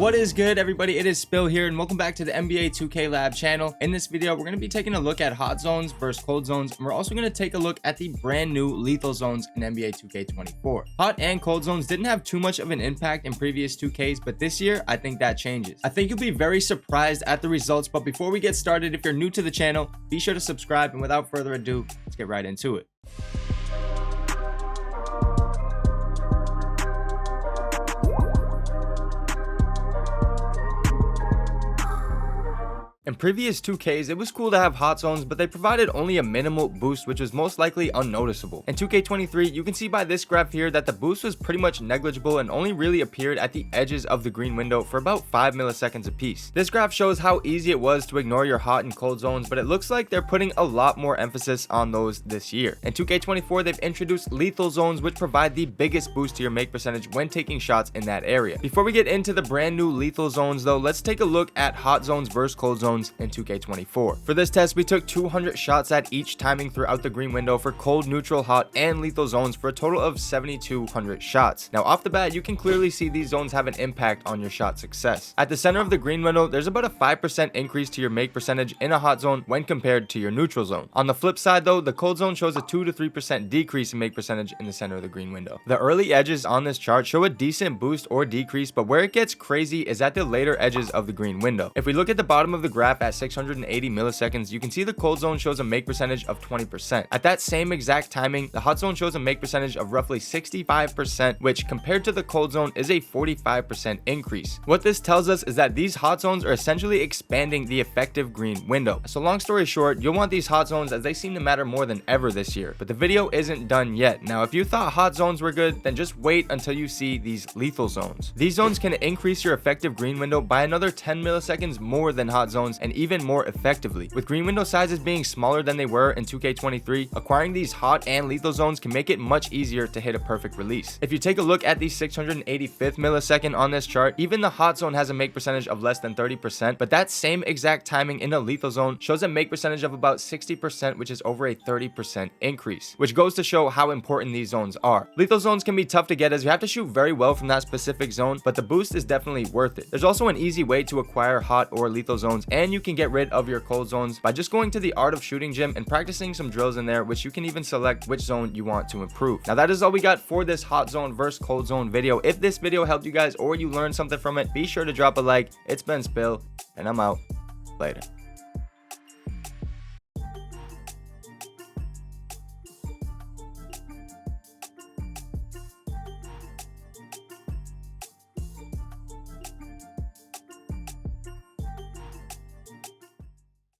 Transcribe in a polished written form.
What is good, everybody? It is Spill here, and welcome back to the NBA 2K Lab channel. In this video, we're going to be taking a look at hot zones versus cold zones, and we're also going to take a look at the brand new lethal zones in NBA 2K24. Hot and cold zones didn't have too much of an impact in previous 2Ks, but this year, I think that changes. I think you'll be very surprised at the results, but before we get started, if you're new to the channel, be sure to subscribe, and without further ado, let's get right into it. In previous 2Ks, it was cool to have hot zones, but they provided only a minimal boost, which was most likely unnoticeable. In 2K23, you can see by this graph here that the boost was pretty much negligible and only really appeared at the edges of the green window for about 5 milliseconds apiece. This graph shows how easy it was to ignore your hot and cold zones, but it looks like they're putting a lot more emphasis on those this year. In 2K24, they've introduced lethal zones, which provide the biggest boost to your make percentage when taking shots in that area. Before we get into the brand new lethal zones though, let's take a look at hot zones versus cold zones in 2K24. For this test, we took 200 shots at each timing throughout the green window for cold, neutral, hot, and lethal zones for a total of 7,200 shots. Now off the bat, you can clearly see these zones have an impact on your shot success. At the center of the green window, there's about a 5% increase to your make percentage in a hot zone when compared to your neutral zone. On the flip side though, the cold zone shows a 2 to 3% decrease in make percentage in the center of the green window. The early edges on this chart show a decent boost or decrease, but where it gets crazy is at the later edges of the green window. If we look at the bottom of the graph at 680 milliseconds, you can see the cold zone shows a make percentage of 20%. At that same exact timing, the hot zone shows a make percentage of roughly 65%, which compared to the cold zone is a 45% increase. What this tells us is that these hot zones are essentially expanding the effective green window. So long story short, you'll want these hot zones as they seem to matter more than ever this year, but the video isn't done yet. Now, if you thought hot zones were good, then just wait until you see these lethal zones. These zones can increase your effective green window by another 10 milliseconds more than hot zones, and even more effectively. With green window sizes being smaller than they were in 2K23, acquiring these hot and lethal zones can make it much easier to hit a perfect release. If you take a look at the 685th millisecond on this chart, even the hot zone has a make percentage of less than 30%, but that same exact timing in a lethal zone shows a make percentage of about 60%, which is over a 30% increase, which goes to show how important these zones are. Lethal zones can be tough to get as you have to shoot very well from that specific zone, but the boost is definitely worth it. There's also an easy way to acquire hot or lethal zones, and you can get rid of your cold zones by just going to the Art of Shooting gym and practicing some drills in there, which you can even select which zone you want to improve. Now that is all we got for this hot zone versus cold zone video. If this video helped you guys or you learned something from it, be sure to drop a like. It's been Spill, and I'm out. Later.